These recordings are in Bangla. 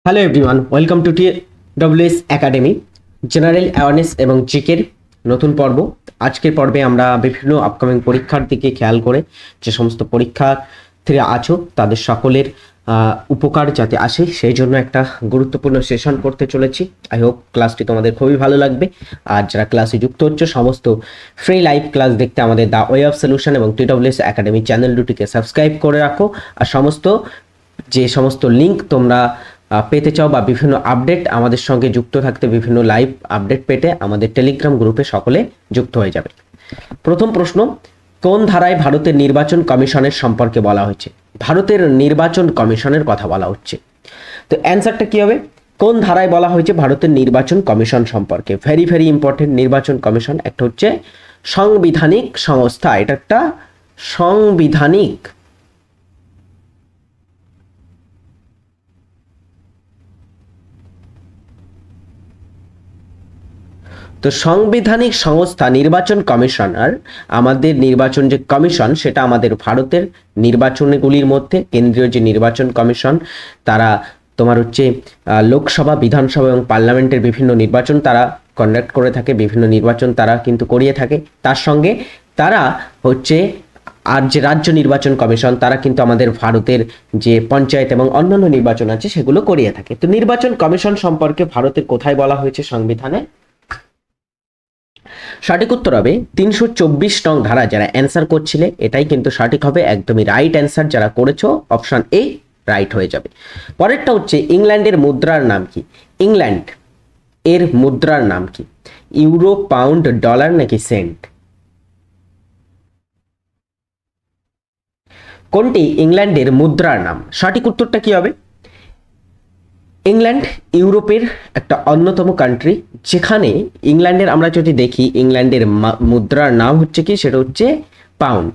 Hello everyone, welcome to TWS academy general awareness এবং জিকের নতুন পর্ব। আজকের পর্বে আমরা বিভিন্ন আপকামিং পরীক্ষার দিকে খেয়াল করে যে সমস্ত পরীক্ষার্থীরা আছো তাদের সকলের উপকার যাতে আসে সেই জন্য একটা গুরুত্বপূর্ণ সেশন করতে চলেছি। আই হোপ ক্লাসটি তোমাদের খুবই ভালো লাগবে। আর যারা ক্লাসে যুক্ত হচ্ছে সমস্ত ফ্রি লাইভ ক্লাস দেখতে আমাদের দ্য ওয়ে অফ সলিউশন এবং TWS একাডেমি চ্যানেল দুটিকে সাবস্ক্রাইব করে রাখো। আর যে সমস্ত লিঙ্ক তোমরা পেতে চাও বা বিভিন্ন আপডেট আমাদের সঙ্গে যুক্ত থাকতে, বিভিন্ন লাইভ আপডেট পেতে আমাদের টেলিগ্রাম গ্রুপে সকলে যুক্ত হয়ে যাবে। প্রথম প্রশ্ন, কোন ধারায় ভারতের নির্বাচন কমিশনের সম্পর্কে বলা হয়েছে? ভারতের নির্বাচন কমিশনের কথা বলা হচ্ছে। তো অ্যান্সারটা কি হবে? কোন ধারায় বলা হয়েছে ভারতের নির্বাচন কমিশন সম্পর্কে? Very very important. নির্বাচন কমিশন একটা হচ্ছে সাংবিধানিক সংস্থা, এটা একটা সাংবিধানিক তো সাংবিধানিক সংস্থা নির্বাচন কমিশনার। আমাদের নির্বাচন যে কমিশন সেটা আমাদের ভারতের নির্বাচনগুলির মধ্যে কেন্দ্রীয় যে নির্বাচন কমিশন, তারা তোমার হচ্ছে লোকসভা, বিধানসভা এবং পার্লামেন্টের বিভিন্ন নির্বাচন তারা কন্ডাক্ট করে থাকে, বিভিন্ন নির্বাচন তারা কিন্তু করিয়ে থাকে। তার সঙ্গে তারা হচ্ছে আর যে রাজ্য নির্বাচন কমিশন, তারা কিন্তু আমাদের ভারতের যে পঞ্চায়েত এবং অন্যান্য নির্বাচন আছে সেগুলো করিয়ে থাকে। তো নির্বাচন কমিশন সম্পর্কে ভারতের কোথায় বলা হয়েছে সংবিধানে? সঠিক উত্তর হবে 324 নং ধারা। যারা অ্যান্সার করছিলে এটাই কিন্তু সঠিক হবে, একদমই রাইট অ্যান্সার। যারা করেছো অপশন এ রাইট হয়ে যাবে। পরেরটা হচ্ছে ইংল্যান্ডের মুদ্রার নাম কি? ইংল্যান্ড এর মুদ্রার নাম কি? ইউরো, পাউন্ড, ডলার নাকি সেন্ট? কোনটি ইংল্যান্ডের মুদ্রার নাম? সঠিক উত্তরটা কি হবে? ইংল্যান্ড ইউরোপের একটা অন্যতম কান্ট্রি, যেখানে ইংল্যান্ডের আমরা যদি দেখি ইংল্যান্ডের মুদ্রার নাম হচ্ছে কি, সেটা হচ্ছে পাউন্ড।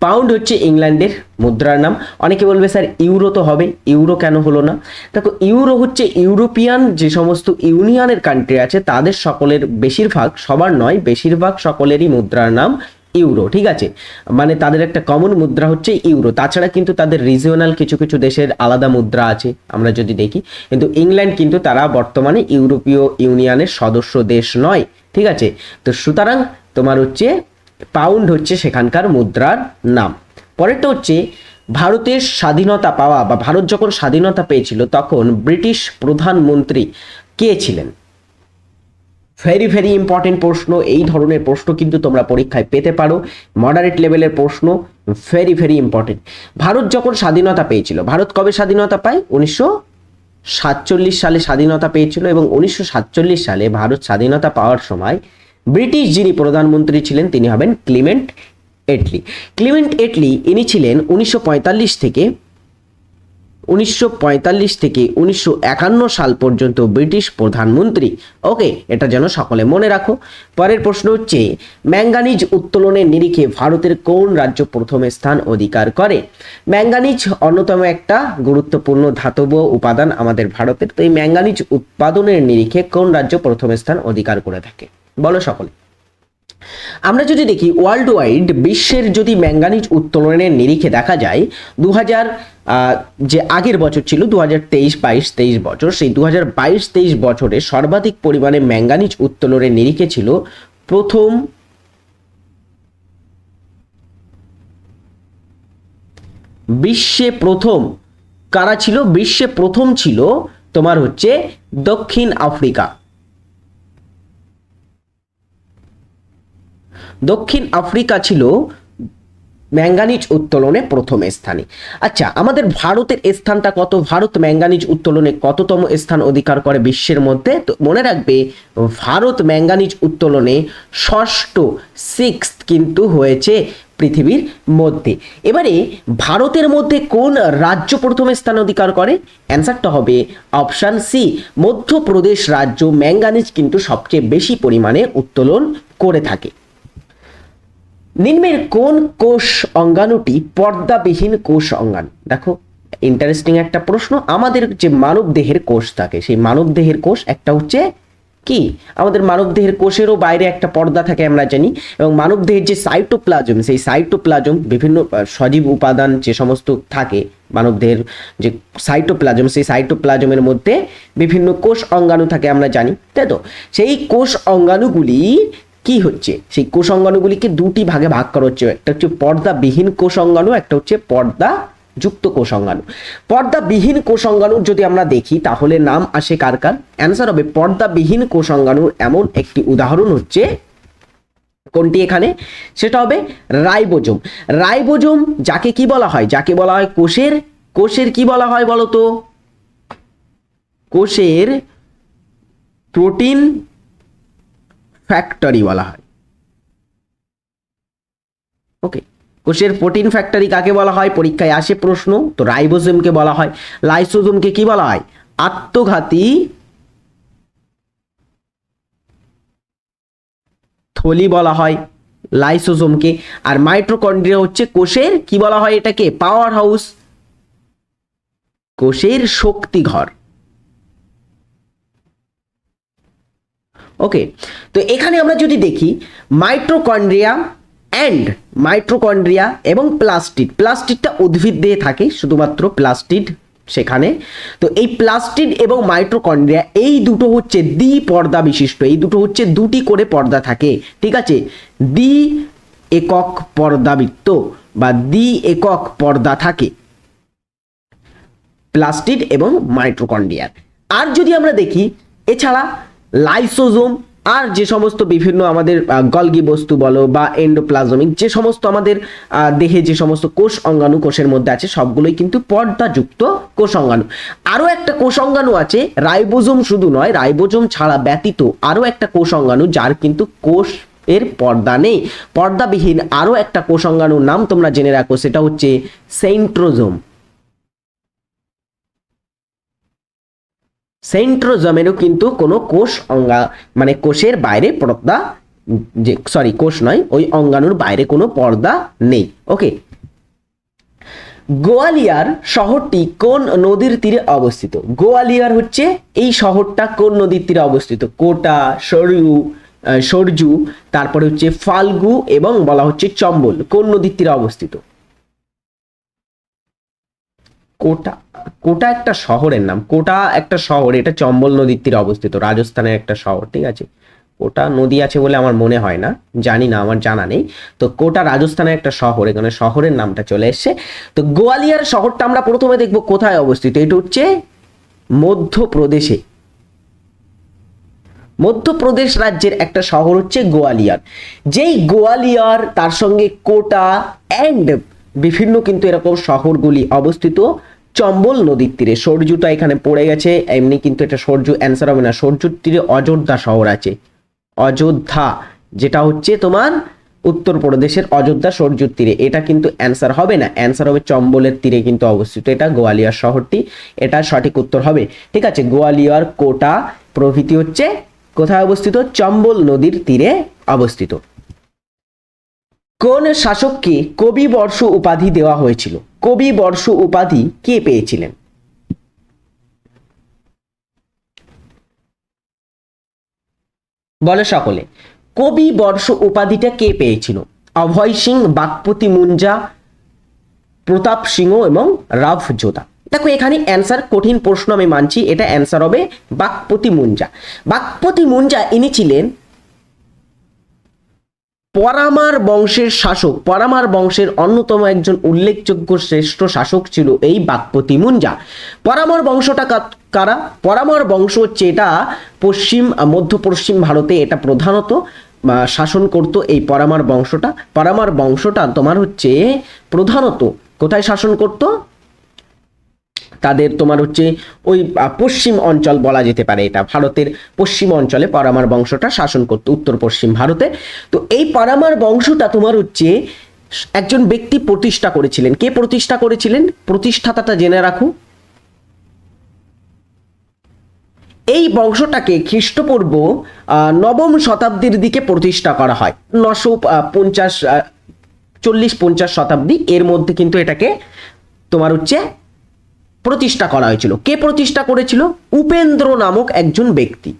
পাউন্ড হচ্ছে ইংল্যান্ডের মুদ্রার নাম। অনেকে বলবে স্যার ইউরো তো হবে, ইউরো কেন হলো না? দেখো, ইউরো হচ্ছে ইউরোপিয়ান যে সমস্ত ইউনিয়নের কান্ট্রি আছে তাদের সকলের বেশিরভাগ, সবার নয় বেশিরভাগ সকলেরই মুদ্রার নাম ইউরো, ঠিক আছে? মানে তাদের একটা কমন মুদ্রা হচ্ছে ইউরো। তাছাড়া কিন্তু তাদের রিজিওনাল কিছু কিছু দেশের আলাদা মুদ্রা আছে আমরা যদি দেখি, কিন্তু ইংল্যান্ড কিন্তু তারা বর্তমানে ইউরোপীয় ইউনিয়নের সদস্য দেশ নয়, ঠিক আছে? তো সুতরাং তোমার হচ্ছে পাউন্ড হচ্ছে সেখানকার মুদ্রার নাম। পরেরটা হচ্ছে ভারতের স্বাধীনতা পাওয়া বা ভারত যখন স্বাধীনতা পেয়েছিল তখন ব্রিটিশ প্রধানমন্ত্রী কে ছিলেন? ভেরি ভেরি ইম্পর্টেন্ট প্রশ্ন। এই ধরনের প্রশ্ন কিন্তু তোমরা পরীক্ষায় পেতে পারো, মডারেট লেভেলের প্রশ্ন, ভেরি ভেরি ইম্পর্টেন্ট। ভারত যখন স্বাধীনতা পেয়েছিল, ভারত কবে স্বাধীনতা পায়? 1947 সালে স্বাধীনতা পেয়েছিল। এবং 1947 সালে ভারত স্বাধীনতা পাওয়ার সময় ব্রিটিশ যিনি প্রধানমন্ত্রী ছিলেন তিনি হবেন ক্লিমেন্ট এটলি। ক্লিমেন্ট এটলি ইনি ছিলেন 1945 থেকে 1951 সাল পর্যন্ত ব্রিটিশ প্রধানমন্ত্রী। ওকে, এটা যেন সকলে মনে রাখো। পরের প্রশ্ন হচ্ছে ম্যাঙ্গানিজ উত্তোলনের নিরিখে ভারতের কোন রাজ্য প্রথম স্থান অধিকার করে? ম্যাঙ্গানিজ অন্যতম একটা গুরুত্বপূর্ণ ধাতব উপাদান আমাদের ভারতের। তো এই ম্যাঙ্গানিজ উৎপাদনের নিরিখে কোন রাজ্য প্রথম স্থান অধিকার করে থাকে? বলো সকলে। আমরা যদি দেখি ওয়ার্ল্ড ওয়াইড বিশ্বের যদি ম্যাঙ্গানিজ উত্তোলনের নিরিখে দেখা যায়, 2000 যে আগের বছর ছিল 2023-22 বছর, সেই 2022-23 বছরে সর্বাধিক পরিমাণে ম্যাঙ্গানিজ উত্তোলনের নিরিখে ছিল প্রথম বিশ্বে প্রথম কারা ছিল? বিশ্বে প্রথম ছিল তোমার হচ্ছে দক্ষিণ আফ্রিকা। দক্ষিণ আফ্রিকা ছিল ম্যাঙ্গানিজ উত্তোলনে প্রথম স্থানে। আচ্ছা, আমাদের ভারতের স্থানটা কত? ভারত ম্যাঙ্গানিজ উত্তোলনে কততম স্থান অধিকার করে বিশ্বের মধ্যে? তো মনে রাখবে, ভারত ম্যাঙ্গানিজ উত্তোলনে ষষ্ঠ, সিক্সথ কিন্তু হয়েছে পৃথিবীর মধ্যে। এবারে ভারতের মধ্যে কোন রাজ্য প্রথম স্থান অধিকার করে? অ্যান্সারটা হবে অপশান সি, মধ্যপ্রদেশ রাজ্য ম্যাঙ্গানিজ কিন্তু সবচেয়ে বেশি পরিমাণে উত্তোলন করে থাকে। নিম্নের কোন কোষ অঙ্গাণুটি পর্দাবিহীন কোষ অঙ্গাণু? দেখো, ইন্টারেস্টিং একটা প্রশ্ন। আমাদের যে মানব দেহের কোষ থাকে, সেই মানব দেহের কোষ একটা হচ্ছে কি, আমাদের মানবদেহের কোষেরও বাইরে একটা পর্দা থাকে আমরা জানি, এবং মানবদেহের যে সাইটোপ্লাজম, সেই সাইটোপ্লাজম বিভিন্ন সজীব উপাদান যে সমস্ত থাকে মানবদেহের যে সাইটোপ্লাজম, সেই সাইটোপ্লাজমের মধ্যে বিভিন্ন কোষ অঙ্গাণু থাকে আমরা জানি, তাই তো? সেই কোষ অঙ্গাণুগুলি কি হচ্ছে, সেই কোষ অঙ্গাণুগুলিকে দুটি ভাগে ভাগ করা হচ্ছে, একটা হচ্ছে পর্দাবিহীন কোষ অঙ্গাণু, একটা হচ্ছে পর্দা যুক্ত কোষ অঙ্গাণু। পর্দাবিহীন কোষ অঙ্গাণুর যদি আমরা দেখি তাহলে নাম আসে কার কার? অ্যান্সার হবে পর্দাবিহীন কোষ অঙ্গাণুর এমন একটি উদাহরণ হচ্ছে কোনটি এখানে, সেটা হবে রাইবোজোম। রাইবোজোম যাকে কি বলা হয়, যাকে বলা হয় কোষের কি বলা হয় বলতো? কোষের প্রোটিন ফ্যাক্টরি বলা হয়। ওকে, কোষের প্রোটিন ফ্যাক্টরি কাকে বলা হয়? পরীক্ষায় আসে প্রশ্ন, তো রাইবোজোমকে বলা হয়। লাইসোজোমকে কি বলা হয়? আত্মঘাতী থলি বলা হয় লাইসোজোমকে। আর মাইটোকন্ড্রিয়া হচ্ছে কোষের কি বলা হয় এটাকে? পাওয়ার হাউস, কোষের শক্তিঘর। ওকে, তো এখানে আমরা যদি দেখি মাইটোকন্ড্রিয়া এবং প্লাস্টিডটা উদ্ভিদ দিয়ে থাকে, শুধুমাত্র প্লাস্টিড সেখানে। তো এই প্লাস্টিড এবং মাইটোকন্ড্রিয়া এই দুটো হচ্ছে দ্বি পর্দা বিশিষ্ট, এই দুটো হচ্ছে দুটি করে পর্দা থাকে, ঠিক আছে? দ্বি একক পর্দাবৃত্ত বা দ্বি একক পর্দা থাকে প্লাস্টিড এবং মাইটোকন্ড্রিয়ার। আর যদি আমরা দেখি এছাড়া লাইসোজোম আর যে সমস্ত বিভিন্ন আমাদের গলগি বস্তু বলো বা এন্ডোপ্লাজমিক যে সমস্ত আমাদের দেহে যে সমস্ত কোষ অঙ্গাণু কোষের মধ্যে আছে সবগুলোই কিন্তু পর্দাযুক্ত কোষ অঙ্গাণু। আরও একটা কোষ অঙ্গাণু আছে, রাইবোজোম শুধু নয়, রাইবোজোম ছাড়া ব্যতীত আরও একটা কোষ অঙ্গাণু যার কিন্তু কোষ এর পর্দা নেই, পর্দাবিহীন আরও একটা কোষ অঙ্গাণুর নাম তোমরা জেনে রাখো, সেটা হচ্ছে সেন্ট্রোজোম। সেন্ট্রোজোমেরও কিন্তু কোনো কোষ মানে কোষের বাইরে পর্দা, যে কোষ নয়, ওই অঙ্গাণুর বাইরে কোনো পর্দা নেই। ওকে, গোয়ালিয়র শহরটি কোন নদীর তীরে অবস্থিত? গোয়ালিয়র হচ্ছে এই শহরটা কোন নদীর তীরে অবস্থিত? কোটা, সরজু, তারপরে হচ্ছে ফাল্গু এবং বলা হচ্ছে চম্বল, কোন নদীর তীরে অবস্থিত? কোটা একটা শহরের নাম, কোটা একটা শহর, এটা চম্বল নদীর তীরে অবস্থিত, রাজস্থানের একটা শহর, ঠিক আছে? কোটা নদী আছে বলে আমার মনে হয় না, জানি না, আমার জানা নেই। তো কোটা রাজস্থানের একটা শহর, এখানে শহরের নামটা চলে এসছে। তো গোয়ালিয়র শহরটা আমরা প্রথমে দেখবো কোথায় অবস্থিত, এটা হচ্ছে মধ্যপ্রদেশে। মধ্যপ্রদেশ রাজ্যের একটা শহর হচ্ছে গোয়ালিয়র। যেই গোয়ালিয়র তার সঙ্গে কোটা অ্যান্ড বিভিন্ন কিন্তু এরকম শহরগুলি অবস্থিত চম্বল নদীর তীরে। সরজুটা এখানে পড়ে গেছে, এমনি কিন্তু এটা সরজু অ্যান্সার হবে না। সরজুর তীরে অযোধ্যা শহর আছে, অযোধ্যা, যেটা হচ্ছে তোমার উত্তরপ্রদেশের অযোধ্যা সরজুর তীরে, এটা কিন্তু অ্যান্সার হবে না, অ্যান্সার হবে চম্বলের তীরে কিন্তু অবস্থিত এটা গোয়ালিয়র শহরটি, এটা সঠিক উত্তর হবে, ঠিক আছে? গোয়ালিয়র, কোটা প্রভৃতি হচ্ছে কোথায় অবস্থিত? চম্বল নদীর তীরে অবস্থিত। কোন শাসককে কবি বর্ষ উপাধি দেওয়া হয়েছিল? কবি বর্ষ উপাধি কে পেয়েছিলেন? বলে সকলে, কবি বর্ষ উপাধিটা কে পেয়েছিল? অভয় সিং, বাগপতি মুঞ্জা, প্রতাপ সিংহ এবং রাভ যোধা। দেখো এখানে অ্যান্সার, কঠিন প্রশ্ন আমি মানছি, এটা অ্যান্সার হবে বাগপতি মুঞ্জা। বাগপতি মুঞ্জা ইনি ছিলেন পরামার বংশের শাসক, পরামার বংশের অন্যতম একজন উল্লেখযোগ্য শ্রেষ্ঠ শাসক ছিল এই বাগপতি মুঞ্জা। পরামার বংশটা কারা? পরামার বংশ হচ্ছে এটা মধ্য পশ্চিম ভারতে এটা প্রধানত শাসন করত এই পরামার বংশটা। পরামার বংশটা তোমার হচ্ছে প্রধানত কোথায় শাসন করত? তাদের তোমার হচ্ছে ওই পশ্চিম অঞ্চল বলা যেতে পারে, এটা ভারতের পশ্চিম অঞ্চলে পরামার বংশটা শাসন করত, উত্তর পশ্চিম ভারতে। তো এই পরামার বংশটা তোমার হচ্ছে একজন ব্যক্তি প্রতিষ্ঠা করেছিলেন। কে প্রতিষ্ঠা করেছিলেন? প্রতিষ্ঠাতাটা জেনে রাখো। এই বংশটাকে খ্রিস্টপূর্ব নবম শতাব্দীর দিকে প্রতিষ্ঠা করা হয়, 940-50 শতাব্দী এর মধ্যে কিন্তু এটাকে তোমার হচ্ছে প্রতিষ্ঠা করা হয়েছিল। কে প্রতিষ্ঠা করেছিল? উপেন্দ্র নামক একজন ব্যক্তি।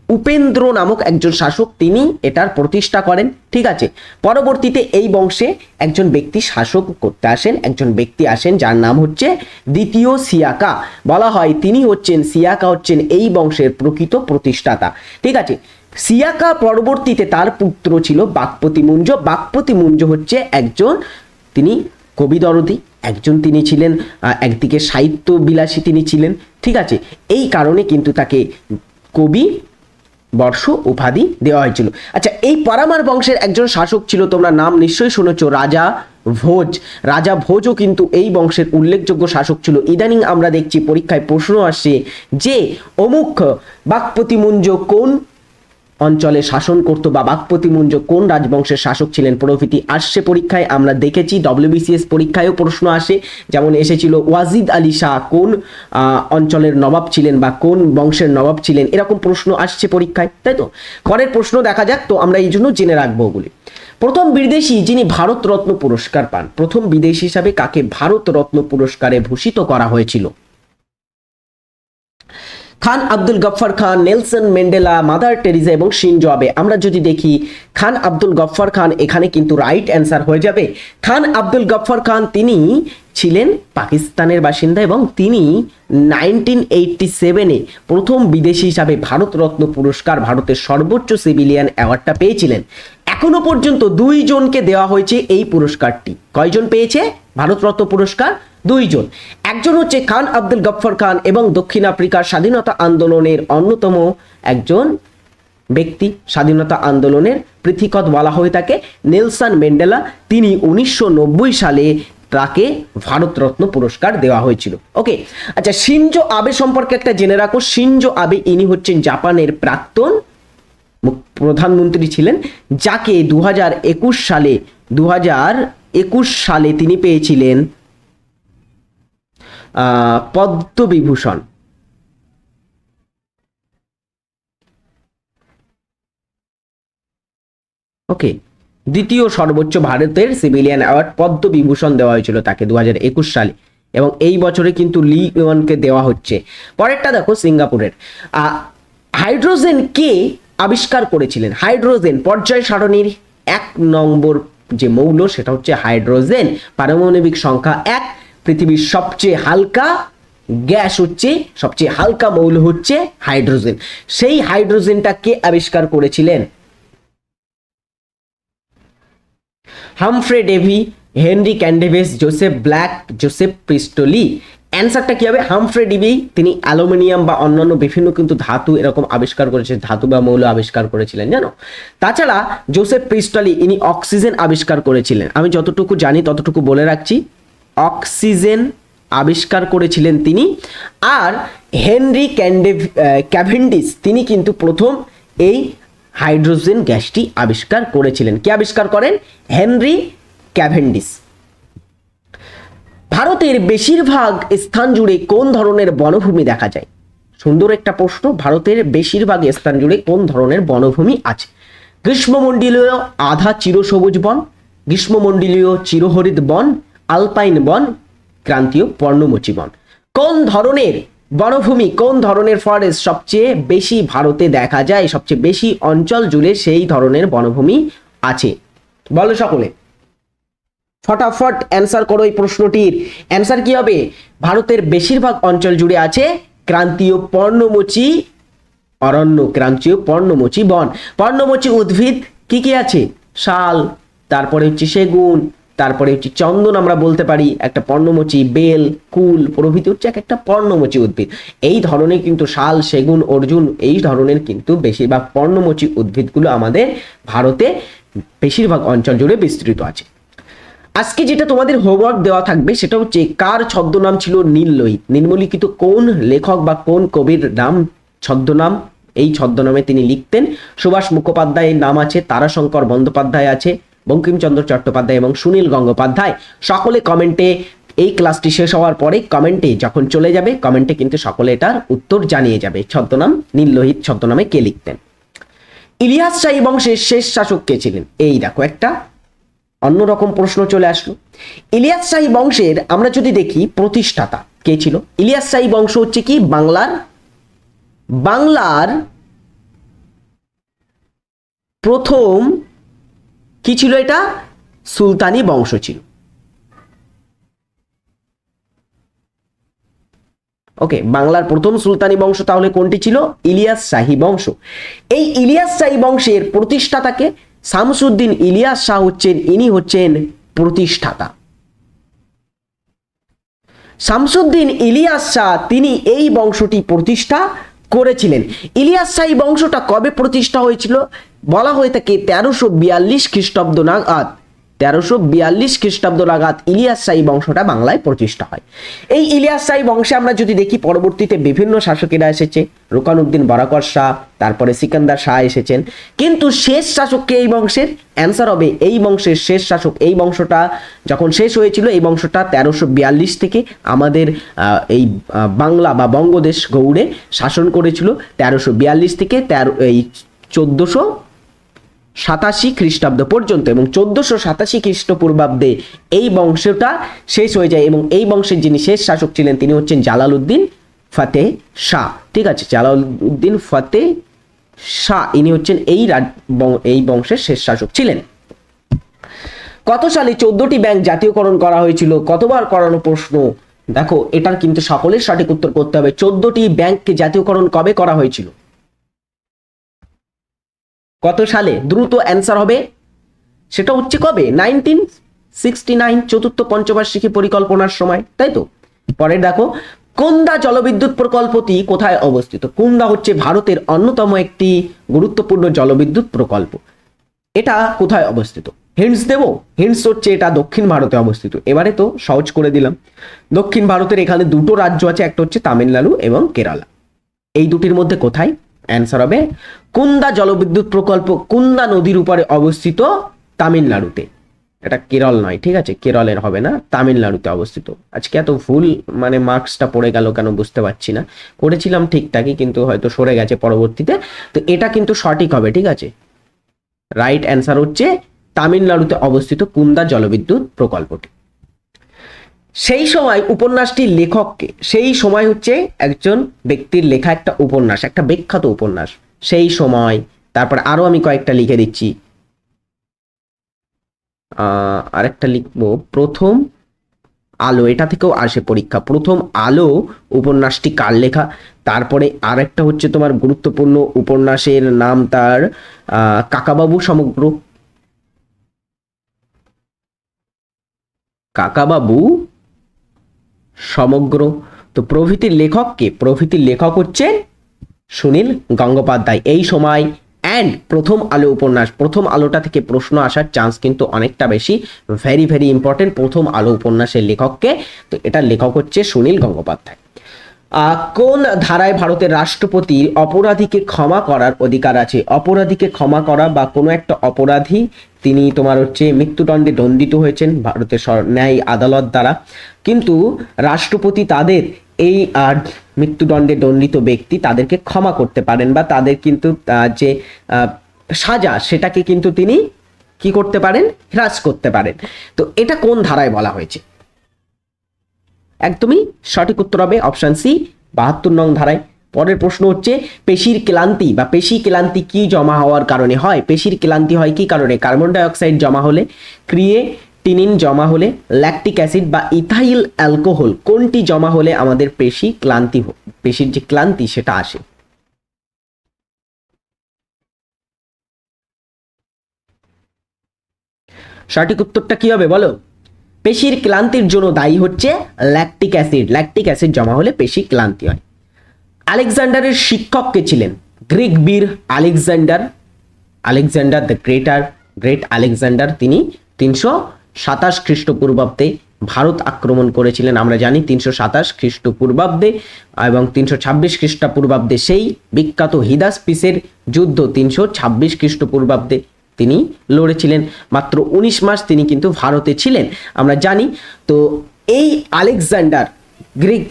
উপেন্দ্র নামক একজন শাসক, তিনি এটার প্রতিষ্ঠা করেন। ঠিক আছে, পরবর্তীতে এই বংশে একজন ব্যক্তি শাসক করতে আসেন, একজন ব্যক্তি আসেন যার নাম হচ্ছে দ্বিতীয় সিয়াকা। বলা হয় তিনি হচ্ছেন, সিয়াকা হচ্ছেন এই বংশের প্রকৃত প্রতিষ্ঠাতা। ঠিক আছে, সিয়াকা পরবর্তীতে তার পুত্র ছিল বাক্পতি মুঞ্জ। বাক্পতি মুঞ্জ হচ্ছে একজন, তিনি কবি দরদি একজন, তিনি ছিলেন একদিকে সাহিত্য বিলাসী তিনি ছিলেন। ঠিক আছে, এই কারণে কিন্তু তাকে কবি বর্ষ উপাধি দেওয়া হয়েছিল। আচ্ছা, এই পরামার বংশের একজন শাসক ছিল, তোমরা নাম নিশ্চয়ই শুনেছো, রাজা ভোজ। রাজা ভোজও কিন্তু এই বংশের উল্লেখযোগ্য শাসক ছিল। ইদানিং আমরা দেখছি পরীক্ষায় প্রশ্ন আসছে যে অমুক বাক্পতি মুঞ্জ কোন অঞ্চলে শাসন করতো বা বাক্পতি মুঞ্জ কোন রাজবংশের শাসক ছিলেন প্রভৃতি আসছে পরীক্ষায়। আমরা দেখেছি WBCS পরীক্ষায়ও প্রশ্ন আসে, যেমন এসেছিল ওয়াজিদ আলী শাহ কোন অঞ্চলের নবাব ছিলেন বা কোন বংশের নবাব ছিলেন, এরকম প্রশ্ন আসছে পরীক্ষায়, তাই তো। পরের প্রশ্ন দেখা যাক, তো আমরা এই জন্য জেনে রাখবো ওগুলি। প্রথম বিদেশি যিনি ভারত রত্ন পুরস্কার পান, প্রথম বিদেশি হিসাবে কাকে ভারত রত্ন পুরস্কারে ভূষিত করা হয়েছিল? খান আব্দুল গফফার খান, নেলসন ম্যান্ডেলা, মাদার টেরিজা এবং শিনজো আবে। আমরা যদি দেখি খান আব্দুল গফফার খান, এখানে কিন্তু রাইট অ্যান্সার হয়ে যাবে। খান আব্দুল গফফার খান তিনি ছিলেন পাকিস্তানের বাসিন্দা এবং তিনি 1987-এ প্রথম বিদেশি হিসাবে ভারতরত্ন পুরস্কার, ভারতের সর্বোচ্চ সিভিলিয়ান অ্যাওয়ার্ডটা পেয়েছিলেন। এখনো পর্যন্ত 2 জনকে দেওয়া হয়েছে এই পুরস্কারটি। কয়জন পেয়েছে ভারতরত্ন পুরস্কার? 2 জন। একজন হচ্ছে খান আব্দুল গফফার খান এবং দক্ষিণ আফ্রিকার স্বাধীনতা আন্দোলনের অন্যতম একজন ব্যক্তি, স্বাধীনতা আন্দোলনের পৃথিকত বলা হয়ে থাকে নেলসন ম্যান্ডেলা। তিনি 1990 সালে তাকে ভারতরত্ন পুরস্কার দেওয়া হয়েছিল। ওকে, আচ্ছা, শিনজো আবে সম্পর্কে একটা জেনে রাখো। শিনজো আবে ইনি হচ্ছেন জাপানের প্রাক্তন প্রধানমন্ত্রী ছিলেন, যাকে 2021 সালে তিনি পেয়েছিলেন পদ্মবিভূষণ। ওকে, দ্বিতীয় সর্বোচ্চ ভারতের সিভিলিয়ান অ্যাওয়ার্ড পদ্মবিভূষণ দেওয়া হয়েছিল তাকে 2021 সালে, এবং এই বছরে কিন্তু লি কুয়ানকে দেওয়া হচ্ছে। পরেরটা দেখো সিঙ্গাপুরের। হাইড্রোজেন কে আবিষ্কার করেছিলেন? হাইড্রোজেন পর্যায় সারণীর 1 নম্বর যে মৌল সেটা হচ্ছে হাইড্রোজেন। পারমাণবিক সংখ্যা 1, পৃথিবীর সবচেয়ে হালকা গ্যাস হচ্ছে, সবচেয়ে হালকা মৌল হচ্ছে হাইড্রোজেন। সেই হাইড্রোজেনটা কে আবিষ্কার করেছিলেন? Humphry Davy, Henry Cavendish, Joseph Black, Joseph Priestley. অ্যান্সারটা কি হবে? হামফ্রে ডেভি তিনি অ্যালুমিনিয়াম বা অন্যান্য বিভিন্ন কিন্তু ধাতু এরকম আবিষ্কার করেছে, ধাতু বা মৌল আবিষ্কার করেছিলেন, জানো। তাছাড়া জোসেফ প্রিস্টলি ইনি অক্সিজেন আবিষ্কার করেছিলেন। আমি যতটুকু জানি ততটুকু বলে রাখছি, অক্সিজেন আবিষ্কার করেছিলেন তিনি। আর হেনরি ক্যাভেন্ডিশ তিনি কিন্তু প্রথম এই হাইড্রোজেন গ্যাসটি আবিষ্কার করেছিলেন। কে আবিষ্কার করেন? Henry Cavendish. ভারতের বেশিরভাগ স্থান জুড়ে কোন ধরনের বনভূমি দেখা যায়? সুন্দর একটা প্রশ্ন। ভারতের বেশিরভাগ স্থান জুড়ে কোন ধরনের বনভূমি আছে? গ্রীষ্মমণ্ডলীয় আধা চিরসবুজ বন, গ্রীষ্মমণ্ডলীয় চিরহরিত বন, আলপাইন বন, ক্রান্তীয় পর্ণমোচী বন। কোন ধরনের বনভূমি, কোন ধরনের ফরেস্ট সবচেয়ে বেশি ভারতে দেখা যায়? সবচেয়ে বেশি অঞ্চল জুড়ে সেই ধরনের বনভূমি আছে, বলো সকলে। ফটাফট অ্যান্সার করো এই প্রশ্নটির। অ্যান্সার কি হবে? ভারতের বেশিরভাগ অঞ্চল জুড়ে আছে ক্রান্তীয় পর্ণমোচী অরণ্য, ক্রান্তীয় পর্ণমোচী বন। পর্ণমোচী উদ্ভিদ কি কি আছে? শাল, তারপরে হচ্ছে সেগুন, তারপরে হচ্ছে চন্দন, আমরা বলতে পারি একটা পর্ণমোচী, বেল, কুল প্রভৃতি হচ্ছে এক একটা পর্ণমোচী উদ্ভিদ। এই ধরনের কিন্তু শাল, সেগুন, অর্জুন এই ধরনের কিন্তু বেশিরভাগ পর্ণমোচী উদ্ভিদগুলো আমাদের ভারতে বেশিরভাগ অঞ্চল জুড়ে বিস্তৃত আছে। আজকে যেটা তোমাদের হোমওয়ার্ক দেওয়া থাকবে সেটা হচ্ছে কার ছদ্মনাম ছিল নীললোহিত? নিম্নলিখিত কোন লেখক বা কোন কবির নাম ছদ্মনাম, এই ছদ্মনামে তিনি লিখতেন? সুভাষ মুখোপাধ্যায়ের নাম আছে, তারাশঙ্কর বন্দ্যোপাধ্যায় আছে, বঙ্কিমচন্দ্র চট্টোপাধ্যায় এবং সুনীল গঙ্গোপাধ্যায়। সকলে কমেন্টে, এই ক্লাসটি শেষ হওয়ার পরে কমেন্টে যখন চলে যাবে, কমেন্টে কিন্তু সকলে এটার উত্তর জানিয়ে যাবে ছদ্মনাম নীললোহিত ছদ্মনামে কে লিখতেন। ইলিয়াস শাহী বংশের শেষ শাসক কে ছিলেন? এই দেখো একটা অন্যরকম প্রশ্ন চলে আসলো। ইলিয়াস শাহী বংশের আমরা যদি দেখি প্রতিষ্ঠাতা কে ছিল? ইলিয়াস শাহী বংশ হচ্ছে কি বাংলার প্রথম কি ছিল? এটা সুলতানি বংশ ছিল। ওকে, বাংলার প্রথম সুলতানি বংশ তাহলে কোনটি ছিল? ইলিয়াস শাহী বংশ। এই ইলিয়াস শাহী বংশের প্রতিষ্ঠাতাকে শামসুদ্দিন ইলিয়াস শাহ হচ্ছেন, ইনি হচ্ছেন প্রতিষ্ঠাতা। শামসুদ্দিন ইলিয়াস শাহ তিনি এই বংশটি প্রতিষ্ঠা করেছিলেন। ইলিয়াস শাহী বংশটা কবে প্রতিষ্ঠা হয়েছিল? বলা হয়ে থাকে 1342 খ্রিস্টাব্দ নাগাদ। 1342 খ্রিস্টাব্দ নাগাদ ইলিয়াস শাহী বংশটা বাংলায় প্রতিষ্ঠা হয়। এই ইলিয়াস শাহী বংশে আমরা যদি দেখি পরবর্তীতে বিভিন্ন শাসকেরা এসেছে, রুকানুদ্দিন বারাকর শাহ, তারপরে সিকান্দার শাহ এসেছেন, কিন্তু শেষ শাসককে এই বংশের? অ্যান্সার হবে এই বংশের শেষ শাসক, এই বংশটা যখন শেষ হয়েছিল, এই বংশটা 1342 থেকে আমাদের এই বাংলা বা বঙ্গদেশ গৌড়ে শাসন করেছিল 1342 থেকে 1487 খ্রিস্টাব্দ পর্যন্ত, এবং 1487 খ্রিস্টপূর্বাব্দে এই বংশটা শেষ হয়ে যায়। এবং এই বংশের যিনি শেষ শাসক ছিলেন তিনি হচ্ছেন জালালউদ্দিন ফতেহ শাহ। ঠিক আছে, জালালউদ্দিন ফতেহ শাহ ইনি হচ্ছেন এই বংশের শেষ শাসক ছিলেন। কত সালে 14টি ব্যাংক জাতীয়করণ করা হয়েছিল? কতবার করানো প্রশ্ন। দেখো, এটার কিন্তু সকলের সঠিক উত্তর করতে হবে। 14টি ব্যাংককে জাতীয়করণ কবে করা হয়েছিল? কত সালে? দ্রুত অ্যান্সার হবে। সেটা হচ্ছে কবে? 1969, চতুর্থ পঞ্চবার্ষিকী পরিকল্পনার সময়, তাই তো। পরে দেখো, কুন্দা জলবিদ্যুৎ প্রকল্পটি কোথায় অবস্থিত? কুন্দা হচ্ছে ভারতের অন্যতম একটি গুরুত্বপূর্ণ জলবিদ্যুৎ প্রকল্প। এটা কোথায় অবস্থিত? হিন্টস দেব? হিন্টস হচ্ছে এটা দক্ষিণ ভারতে অবস্থিত। এবারে তো সহজ করে দিলাম। দক্ষিণ ভারতের এখানে দুটো রাজ্য আছে, একটা হচ্ছে তামিলনাড়ু এবং কেরালা। এই দুটির মধ্যে কোথায়? অ্যান্সার হবে কুন্দা জলবিদ্যুৎ প্রকল্প কুন্দা নদীর উপরে অবস্থিত, তামিলনাড়ুতে। এটা কেরল নয়, ঠিক আছে, কেরলের হবে না, তামিলনাড়ুতে অবস্থিত। আজকে এত ভুল মানে মার্কসটা পড়ে গেল কেন বুঝতে পারছি না। করেছিলাম ঠিকঠাকই, কিন্তু হয়তো সরে গেছে পরবর্তীতে। তো এটা কিন্তু সঠিক হবে, ঠিক আছে। রাইট অ্যান্সার হচ্ছে তামিলনাড়ুতে অবস্থিত কুন্দা জলবিদ্যুৎ প্রকল্পটি। সেই সময় উপন্যাসটির লেখককে? সেই সময় হচ্ছে একজন ব্যক্তির লেখা একটা উপন্যাস, একটা বিখ্যাত উপন্যাস। সেই সময়, তারপর আরো আমি কয়েকটা লিখে দিচ্ছি। আরেকটা লিখবো, প্রথম আলো, এটা থেকেও আসে পরীক্ষা। প্রথম আলো উপন্যাসটি কার লেখা? তারপরে আরেকটা হচ্ছে তোমার গুরুত্বপূর্ণ উপন্যাসের নাম তার কাকাবাবু সমগ্র। কাকাবাবু সমগ্র। তো প্রভৃতির লেখক কে? প্রভৃতির লেখক হচ্ছে সুনীল গঙ্গোপাধ্যায়। এই সময় অ্যান্ড প্রথম আলো উপন্যাস, প্রথম আলোটা থেকে প্রশ্ন আসার চান্স কিন্তু অনেকটা বেশি। ভেরি ভেরি ইম্পর্টেন্ট প্রথম আলো উপন্যাসের লেখককে? তো এটার লেখক হচ্ছে সুনীল গঙ্গোপাধ্যায়। কোন ধারায় ভারতের রাষ্ট্রপতির অপরাধীকে ক্ষমা করার অধিকার আছে? অপরাধীকে ক্ষমা করা বা কোনো একটা অপরাধী তিনি তোমার হচ্ছে মৃত্যুদণ্ডে দণ্ডিত হয়েছেন ভারতের ন্যায় আদালত দ্বারা, কিন্তু রাষ্ট্রপতি তাদের এই মৃত্যুদণ্ডে দণ্ডিত ব্যক্তি তাদেরকে ক্ষমা করতে পারেন, বা তাদের কিন্তু যে সাজা সেটাকে কিন্তু তিনি কি করতে পারেন? হ্রাস করতে পারেন। তো এটা কোন ধারায় বলা হয়েছে? একদমই সঠিক উত্তর হবে অপশন সি, 72 নং ধারায়। পরের প্রশ্ন হচ্ছে পেশির ক্লান্তি বা পেশি ক্লান্তি কি জমা হওয়ার কারণে হয়? পেশির ক্লান্তি হয় কি কারণে? কার্বন ডাই অক্সাইড জমা হলে, ক্রিয়েটিনিন জমা হলে, ল্যাকটিক অ্যাসিড বা ইথাইল অ্যালকোহল কোনটি জমা হলে আমাদের পেশি ক্লান্তি, পেশির যে ক্লান্তি সেটা আসে? সঠিক উত্তরটা কি হবে বলো? পেশির ক্লান্তির জন্য দায়ী হচ্ছে ল্যাকটিক অ্যাসিড। ল্যাকটিক অ্যাসিড জমা হলে পেশি ক্লান্তি হয়। আলেকজান্ডারের শিক্ষক কে ছিলেন? গ্রিক বীর Alexander, Alexander the great Alexander. তিনি 327 খ্রিস্টপূর্বাব্দে ভারত আক্রমণ করেছিলেন। আমরা জানি 327 খ্রিস্টপূর্বাব্দে এবং 326 খ্রিস্টপূর্বাব্দে সেই বিখ্যাত হিদাসপিসের যুদ্ধ 326 খ্রিস্টপূর্বাব্দে তিনি লড়েছিলেন। মাত্র 19 মাস তিনি কিন্তু ভারতে ছিলেন, আমরা জানি। তো এই আলেকজান্ডার, গ্রিক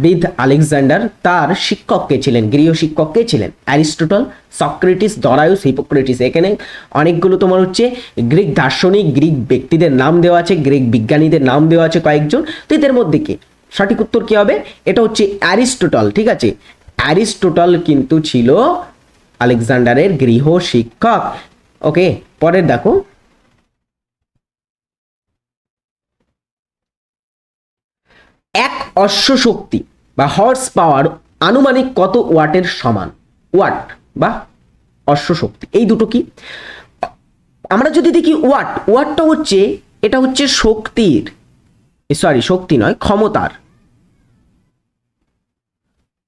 বিদ আলেকজান্ডার, তার শিক্ষক কে ছিলেন? গৃহ শিক্ষক কে ছিলেন? অ্যারিস্টটল, সক্রেটিস, দরায়ুস, হিপোক্রেটিস। এখানে অনেকগুলো তোমার হচ্ছে গ্রিক দার্শনিক, গ্রিক ব্যক্তিদের নাম দেওয়া আছে, গ্রিক বিজ্ঞানীদের নাম দেওয়া আছে কয়েকজন। তো এদের মধ্যে কে? সঠিক উত্তর কি হবে? এটা হচ্ছে অ্যারিস্টটল, ঠিক আছে। অ্যারিস্টটল কিন্তু ছিল আলেকজান্ডারের গৃহ শিক্ষক। ওকে, পরের দেখো, এক অশ্ব শক্তি বা হর্স পাওয়ার আনুমানিক কত ওয়াটের সমান? ওয়াট বা অশ্ব শক্তি, এই দুটো কি? আমরা যদি দেখি ওয়াটটা হচ্ছে, এটা হচ্ছে শক্তির, সরি শক্তি নয়,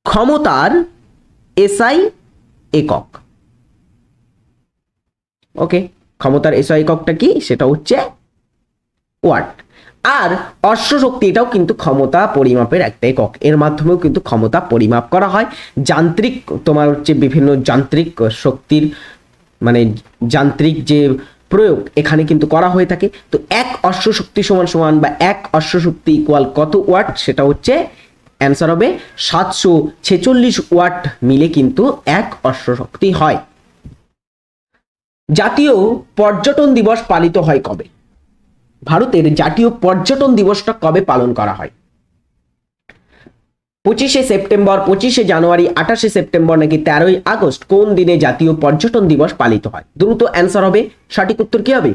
ক্ষমতার এসআই একক। ওকে, ক্ষমতার এসআই এককটা কি? সেটা হচ্ছে ওয়াট। আর অশ্ব শক্তি, এটাও কিন্তু ক্ষমতা পরিমাপের একটা একক, এর মাধ্যমেও কিন্তু ক্ষমতা পরিমাপ করা হয়। যান্ত্রিক তোমার হচ্ছে বিভিন্ন যান্ত্রিক শক্তির মানে যান্ত্রিক যে প্রয়োগ এখানে কিন্তু করা হয়ে থাকে। তো এক অশ্ব শক্তি সমান সমান বা এক অশ্ব শক্তি ইকুয়াল কত ওয়াট? সেটা হচ্ছে অ্যান্সার হবে 746 ওয়াট মিলে কিন্তু এক অশ্ব শক্তি হয়। জাতীয় পর্যটন দিবস পালিত হয় কবে? ভারতের জাতীয় পর্যটন দিবসটা কবে পালন করা হয়? 25শে সেপ্টেম্বর, 25শে জানুয়ারি, 28শে সেপ্টেম্বর নাকি 13ই আগস্ট? কোন দিনে জাতীয় পর্যটন দিবস পালিত হয়? দ্রুত অ্যান্সার হবে, সঠিক উত্তর কি হবে?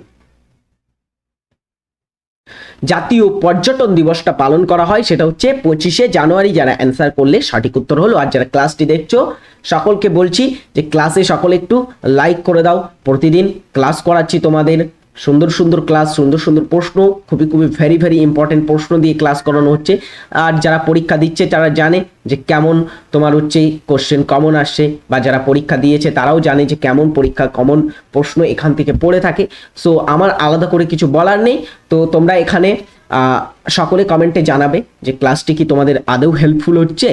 জাতীয় পর্যটন দিবসটা পালন করা হয় সেটা হচ্ছে 25শে জানুয়ারি। যারা অ্যান্সার করলে সঠিক উত্তর হলো। আর যারা ক্লাসটি দেখছো সকলকে বলছি যে ক্লাসে সকলে একটু লাইক করে দাও। প্রতিদিন ক্লাস করাচ্ছি তোমাদের, সুন্দর সুন্দর ক্লাস, সুন্দর সুন্দর প্রশ্ন, খুবই খুবই ভেরি ভেরি ইম্পর্টেন্ট প্রশ্ন দিয়ে ক্লাস করানো হচ্ছে। আর যারা পরীক্ষা দিচ্ছে তারা জানে যে কেমন তোমার হচ্ছে কোশ্চেন কমন আসছে, বা যারা পরীক্ষা দিয়েছে তারাও জানে যে কেমন পরীক্ষা কমন প্রশ্ন এখান থেকে পড়ে থাকে। সো আমার আলাদা করে কিছু বলার নেই। তো তোমরা এখানে সকলে কমেন্টে জানাবে যে ক্লাসটি কি তোমাদের আদৌ হেল্পফুল হচ্ছে।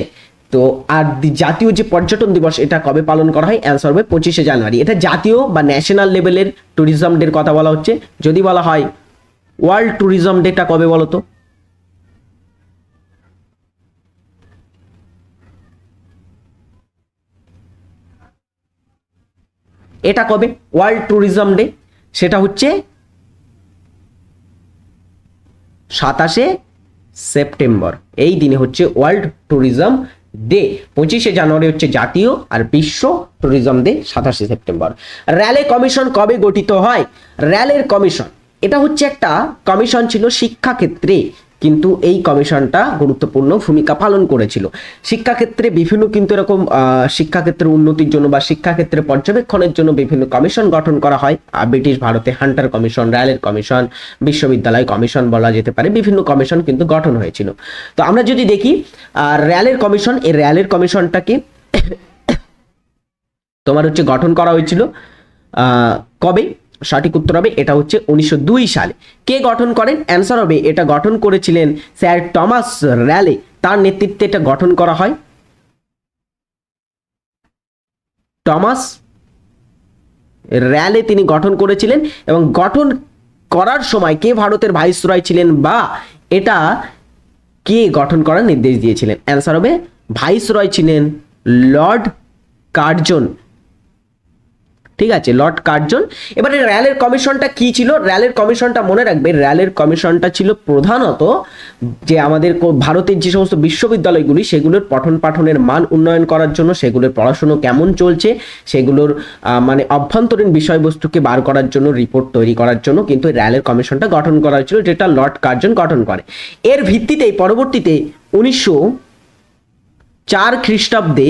তো আর জাতীয় যে পর্যটন দিবস এটা কবে পালন করা হয়? অ্যান্সার হবে 25শে জানুয়ারি। এটা জাতীয় বা ন্যাশনাল লেভেলের ট্যুরিজম ডের কথা বলা হচ্ছে। যদি বলা হয় ওয়ার্ল্ড ট্যুরিজম ডেটা কবে বলো তো? এটা কবে ওয়ার্ল্ড ট্যুরিজম ডে? সেটা হচ্ছে 27শে সেপ্টেম্বর। এই দিনে হচ্ছে ওয়ার্ল্ড ট্যুরিজম ডে। 25শে জানুয়ারি হচ্ছে জাতীয়, আর বিশ্ব ট্যুরিজম ডে 27শে সেপ্টেম্বর। র্যালে কমিশন কবে গঠিত হয়? র্যালের কমিশন, এটা হচ্ছে একটা কমিশন ছিল শিক্ষাক্ষেত্রে, কিন্তু এই কমিশনটা গুরুত্বপূর্ণ ভূমিকা পালন করেছিল শিক্ষাক্ষেত্রে। বিভিন্ন কিন্তু এরকম শিক্ষাক্ষেত্রের উন্নতির জন্য বা শিক্ষাক্ষেত্রে পর্যবেক্ষণের জন্য বিভিন্ন কমিশন গঠন করা হয়। ব্রিটিশ ভারতে হান্টার কমিশন, র্যালের কমিশন, বিশ্ববিদ্যালয় কমিশন বলা যেতে পারে, বিভিন্ন কমিশন কিন্তু গঠন হয়েছিল। তো আমরা যদি দেখি র্যালের কমিশন, এই র্যালের কমিশনটাকে তোমার হচ্ছে গঠন করা হয়েছিল কবে? সঠিক উত্তর হবে এটা হচ্ছে 1902 সালে। কে গঠন করেন? অ্যান্সার হবে এটা গঠন করেছিলেন স্যার টমাস র্যালে, তার নেতৃত্বে এটা গঠন করা হয়। টমাস র্যালে তিনি গঠন করেছিলেন, এবং গঠন করার সময় কে ভারতের ভাইসরয় ছিলেন বা এটা কে গঠন করার নির্দেশ দিয়েছিলেন? অ্যান্সার হবে ভাইসরয় ছিলেন লর্ড কার্জন। ঠিক আছে, লর্ড কার্জন। এবারে র্যালের কমিশনটা কি ছিল? র্যালের কমিশনটা মনে রাখবে, র্যালের কমিশনটা ছিল প্রধানত যে আমাদের ভারতের যে সমস্ত বিশ্ববিদ্যালয়গুলি সেগুলোর পঠন পাঠনের মান উন্নয়ন করার জন্য, সেগুলোর পড়াশুনো কেমন চলছে, সেগুলোর মানে অভ্যন্তরীণ বিষয়বস্তুকে বার করার জন্য, রিপোর্ট তৈরি করার জন্য কিন্তু র্যালের কমিশনটা গঠন করা হয়েছিল, যেটা লর্ড কার্জন গঠন করে। এর ভিত্তিতেই পরবর্তীতে 1904 খ্রিস্টাব্দে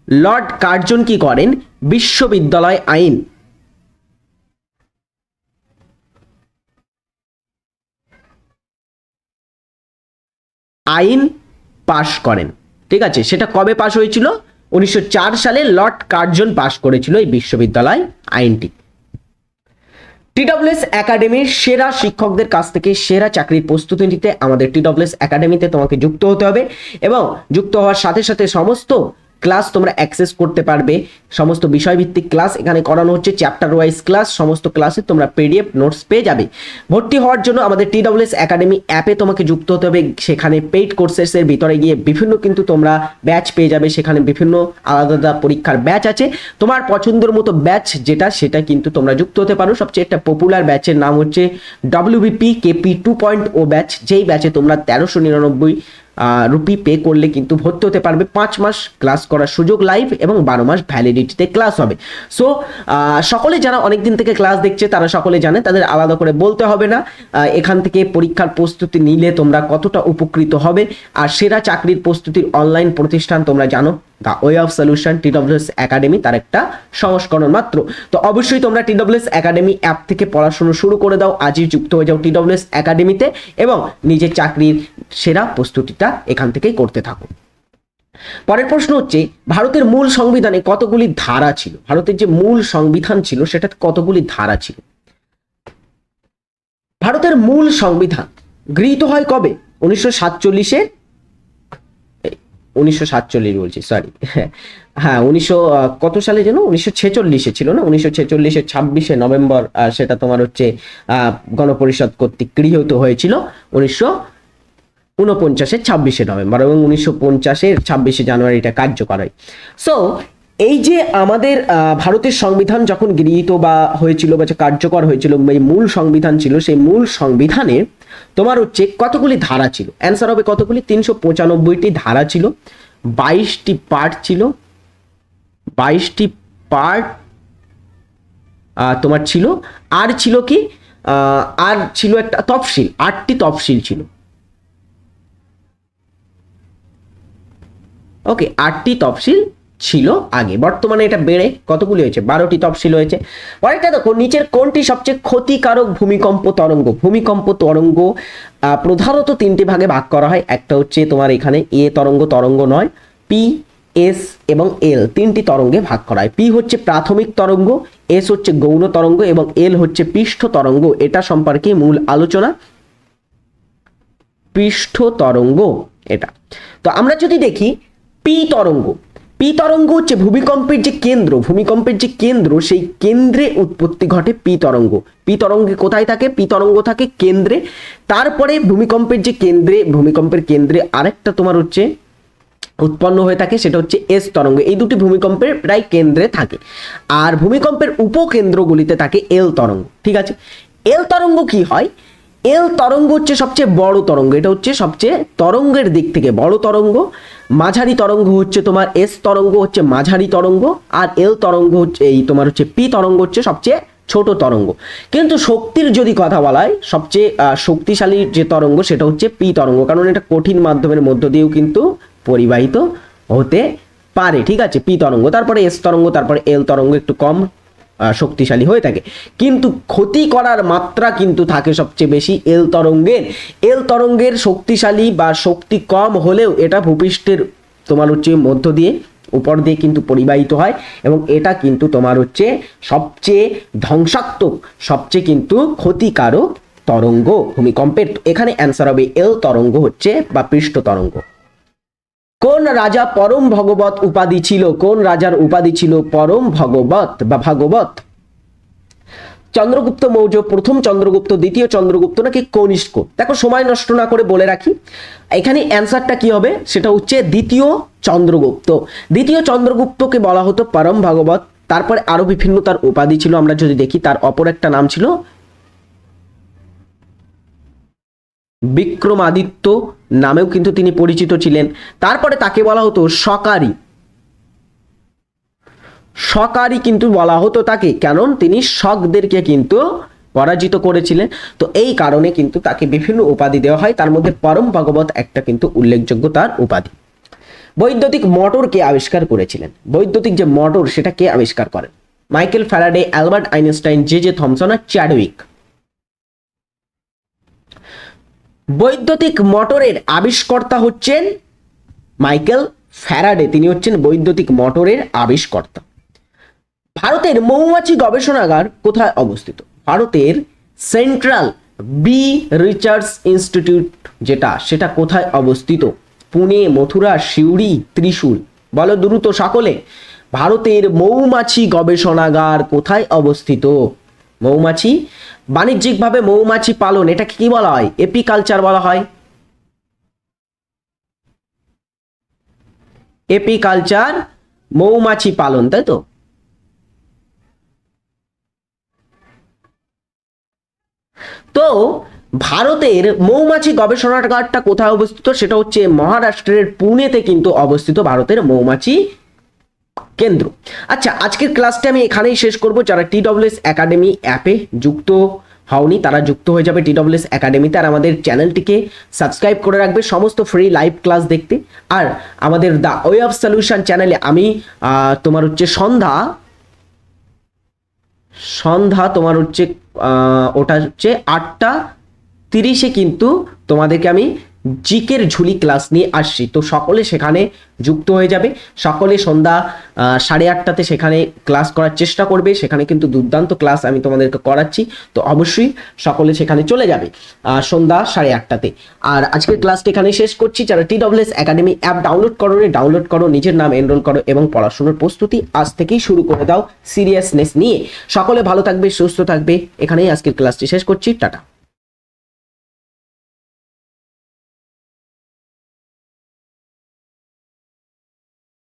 লর্ড কার্জন কি করেন? বিশ্ববিদ্যালয় আইন পাশ করেন। ঠিক আছে, সেটা কবে পাশ হয়েছিল? 1904 সালে লর্ড কার্জন পাশ করেছিল এই বিশ্ববিদ্যালয় আইনটি। টিডব্লিউএস একাডেমির সেরা শিক্ষকদের কাছ থেকে সেরা চাকরির প্রস্তুতি নিতে আমাদের টিডব্লিউএস একাডেমিতে তোমাকে যুক্ত হতে হবে, এবং যুক্ত হওয়ার সাথে সাথে সমস্ত ক্লাস তোমরা অ্যাক্সেস করতে পারবে। সমস্ত বিষয়ভিত্তিক ক্লাস এখানে করানো হচ্ছে, চ্যাপ্টার ওয়াইজ ক্লাস, সমস্ত ক্লাসে তোমরা পিডিএফ নোটস পেয়ে যাবে। ভর্তি হওয়ার জন্য আমাদের টিডব্লিউএস একাডেমি অ্যাপে তোমাকে যুক্ত হতে হবে। সেখানে পেইড কোর্সেসের ভিতরে গিয়ে বিভিন্ন কিন্তু তোমরা ব্যাচ পেয়ে যাবে, সেখানে বিভিন্ন আলাদা আলাদা পরীক্ষার ব্যাচ আছে। তোমার পছন্দের মতো ব্যাচ যেটা, সেটা কিন্তু তোমরা যুক্ত হতে পারো। সবচেয়ে একটা পপুলার ব্যাচের নাম হচ্ছে WBP KP 2.0 ব্যাচ, যেই ব্যাচে তোমরা 1399 রুপি পে করলে কিন্তু ভর্তি হতে পারবে। 5 মাস ক্লাস করার সুযোগ লাইভ এবং 12 মাস ভ্যালিডিটিতে ক্লাস হবে। সো সকলে যারা অনেক দিন থেকে ক্লাস দেখছে তারা সকলে জানে, তাদের আলাদা করে বলতে হবে না। এখান থেকে পরীক্ষার প্রস্তুতি নিলে তোমরা কতটা উপকৃত হবে। আর সেরা চাকরির প্রস্তুতির অনলাইন প্রতিষ্ঠান তোমরা জানো, the way of solution, TWS academy, তার একটা সংস্করণ মাত্র। তো অবশ্যই তোমরা TWS একাডেমি অ্যাপ থেকে পড়াশোনা শুরু করে দাও, আজই যুক্ত হয়ে যাও TWS একাডেমিতে এবং নিজের চাকরির সেরা প্রস্তুতিটা এখান থেকেই করতে থাকো। পরের প্রশ্ন হচ্ছে, ভারতের মূল সংবিধানে কতগুলি ধারা ছিল? ভারতের যে মূল সংবিধান ছিল সেটাতে কতগুলি ধারা ছিল? ভারতের মূল সংবিধান গৃহীত হয় কবে? 1947-এ, 1947 বলছি, সরি, হ্যাঁ 1900 কত সালে যেন, 1946-এ ছিল না, 1946-এর 26শে নভেম্বর সেটা তোমার হচ্ছে গণপরিষদ কর্তৃক গৃহীত হয়েছিল 1949-এর 26শে নভেম্বর, এবং 1950-এর 26শে জানুয়ারি এটা কার্যকর হয়। সো এই যে আমাদের ভারতের সংবিধান যখন গৃহীত বা হয়েছিল বা কার্যকর হয়েছিল, এই মূল সংবিধান ছিল, সেই মূল সংবিধানে তোমার হচ্ছে কতগুলি ধারা ছিল? অ্যান্সার হবে কতগুলি? 395টি ধারা ছিল, 22টি পার্ট ছিল, 22টি পার্ট তোমার ছিল, আর ছিল কি, আর ছিল একটা তফসিল, 8টি তফসিল ছিল। ওকে, 8টি তফসিল ছিল আগে, বর্তমানে এটা বেড়ে কতগুলি হয়েছে? 12টি তফসিল হয়েছে। পরেরটা দেখো, নিচের কোনটি সবচেয়ে ক্ষতিকারক ভূমিকম্প তরঙ্গ? ভূমিকম্প তরঙ্গ প্রধানত 3টি ভাগে ভাগ করা হয়। একটা হচ্ছে তোমার এখানে এ তরঙ্গ, তরঙ্গ নয়, পি, এস এবং এল, 3টি তরঙ্গে ভাগ করা হয়। পি হচ্ছে প্রাথমিক তরঙ্গ, এস হচ্ছে গৌণ তরঙ্গ এবং এল হচ্ছে পৃষ্ঠ তরঙ্গ। এটা সম্পর্কে মূল আলোচনা, পৃষ্ঠ তরঙ্গ এটা। তো আমরা যদি দেখি পি তরঙ্গ, পি তরঙ্গ হচ্ছে ভূমিকম্পের যে কেন্দ্র, ভূমিকম্পের যে কেন্দ্র, সেই কেন্দ্রে উৎপত্তি ঘটে পি তরঙ্গ। পি তরঙ্গে কোথায় থাকে? পি তরঙ্গ থাকে কেন্দ্রে। তারপরে ভূমিকম্পের যে কেন্দ্রে, ভূমিকম্পের কেন্দ্রে আরেকটা তোমার হচ্ছে উৎপন্ন হয়ে থাকে, সেটা হচ্ছে এস তরঙ্গ। এই দুটি ভূমিকম্পের প্রায় কেন্দ্রে থাকে। আর ভূমিকম্পের উপকেন্দ্রগুলিতে থাকে এল তরঙ্গ। ঠিক আছে, এল তরঙ্গ কি হয়? এল তরঙ্গ হচ্ছে সবচেয়ে বড় তরঙ্গ, এটা হচ্ছে সবচেয়ে তরঙ্গের দিক থেকে বড় তরঙ্গ। মাঝারি তরঙ্গ হচ্ছে তোমার এস তরঙ্গ হচ্ছে মাঝারি তরঙ্গ, আর এল তরঙ্গ হচ্ছে এই তোমার হচ্ছে পি তরঙ্গ হচ্ছে সবচেয়ে ছোট তরঙ্গ। কিন্তু শক্তির যদি কথা বলা হয়, সবচেয়ে শক্তিশালী যে তরঙ্গ সেটা হচ্ছে পি তরঙ্গ, কারণ এটা কঠিন মাধ্যমের মধ্য দিয়েও কিন্তু পরিবাহিত হতে পারে। ঠিক আছে, পি তরঙ্গ, তারপরে এস তরঙ্গ, তারপরে এল তরঙ্গ একটু কম শক্তিশালী হয়ে থাকে, কিন্তু ক্ষতি করার মাত্রা কিন্তু থাকে সবচেয়ে বেশি এল তরঙ্গের। এল তরঙ্গের শক্তিশালী বা শক্তি কম হলেও এটা ভূপৃষ্ঠের তোমার হচ্ছে মধ্য দিয়ে, উপর দিয়ে কিন্তু পরিবাহিত হয়, এবং এটা কিন্তু তোমার হচ্ছে সবচেয়ে ধ্বংসাত্মক, সবচেয়ে কিন্তু ক্ষতিকারক তরঙ্গ ভূমিকম্পের। এখানে অ্যান্সার হবে এল তরঙ্গ হচ্ছে বা পৃষ্ঠ তরঙ্গ। কোন রাজা পরম ভগবত উপাধি ছিল? কোন রাজার উপাধি ছিল পরম ভগবত বা ভাগবত? চন্দ্রগুপ্ত মৌর্য, প্রথম চন্দ্রগুপ্ত, দ্বিতীয় চন্দ্রগুপ্ত নাকি কনিষ্ক? দেখো সময় নষ্ট না করে বলে রাখি, এখানে অ্যান্সারটা কি হবে? সেটা হচ্ছে দ্বিতীয় চন্দ্রগুপ্ত। দ্বিতীয় চন্দ্রগুপ্তকে বলা হতো পরম ভগবত। তারপরে আরো বিভিন্ন তার উপাধি ছিল, আমরা যদি দেখি তার অপর একটা নাম ছিল বিক্রমাদিত্য নামেও কিন্তু তিনি পরিচিত ছিলেন। তারপরে তাকে বলা হতো সকারি, সকারি কিন্তু বলা হতো তাকে, কারণ তিনি শকদেরকে কিন্তু পরাজিত করেছিলেন। তো এই কারণে কিন্তু তাকে বিভিন্ন উপাধি দেওয়া হয়, তার মধ্যে পরম ভগবত একটা কিন্তু উল্লেখযোগ্য তার উপাধি। বৈদ্যুতিক মোটর কে আবিষ্কার করেছিলেন? বৈদ্যুতিক যে মোটর সেটা কে আবিষ্কার করেন? Michael Faraday, Albert Einstein, J Thomson আর চ্যাডউইক? বৈদ্যুতিক মোটরের আবিষ্কর্তা হচ্ছেন মাইকেল ফ্যারাডে, তিনি হচ্ছেন বৈদ্যুতিক মোটরের আবিষ্কর্তা। ভারতের মৌমাছি গবেষণাগার কোথায় অবস্থিত? ভারতের সেন্ট্রাল বি রিসার্চ ইনস্টিটিউট যেটা, সেটা কোথায় অবস্থিত? পুনে, মথুরা, সিউড়ি, ত্রিশূল? বলো দ্রুত সকলে, ভারতের মৌমাছি গবেষণাগার কোথায় অবস্থিত? মৌমাছি, বাণিজ্যিকভাবে মৌমাছি পালন, এটাকে কি বলা হয়? এপিকালচার বলা হয়। এপিকালচার, মৌমাছি পালন, তাই তো? তো ভারতের মৌমাছি গবেষণাগারটা কোথায় অবস্থিত? সেটা হচ্ছে মহারাষ্ট্রের পুনেতে কিন্তু অবস্থিত ভারতের মৌমাছি কেন্দ্র। আচ্ছা, আজকের ক্লাসটা আমি এখানেই শেষ করব। যারা TWS একাডেমি অ্যাপে যুক্ত হওনি তারা যুক্ত হয়ে যাবে TWS একাডেমিতে, আর আমাদের চ্যানেলটিকে সাবস্ক্রাইব করে রাখবে সমস্ত ফ্রি লাইভ ক্লাস দেখতে। আর আমাদের দ্য ওয়ে অফ সলিউশন চ্যানেলে আমি তোমার হচ্ছে সন্ধ্যা তোমার হচ্ছে ওটা হচ্ছে 8:30 কিন্তু তোমাদেরকে আমি জিকের ঝুলি ক্লাস নিয়ে আসছি। তো সকলে সেখানে যুক্ত হয়ে যাবে, সকলে সন্ধ্যা 8:30 সেখানে ক্লাস করার চেষ্টা করবে। সেখানে কিন্তু দুর্দান্ত ক্লাস আমি তোমাদেরকে করাচ্ছি, তো অবশ্যই সকলে সেখানে চলে যাবে সন্ধ্যা 8:30। আর আজকের ক্লাসটা এখানে শেষ করছি। যারা TWS একাডেমি অ্যাপ ডাউনলোড করো, নিজের নাম এনরোল করো এবং পড়াশোনার প্রস্তুতি আজ থেকেই শুরু করে দাও সিরিয়াসনেস নিয়ে। সকলে ভালো থাকবে, সুস্থ থাকবে। এখানেই আজকের ক্লাসটি শেষ করছি। টাটা।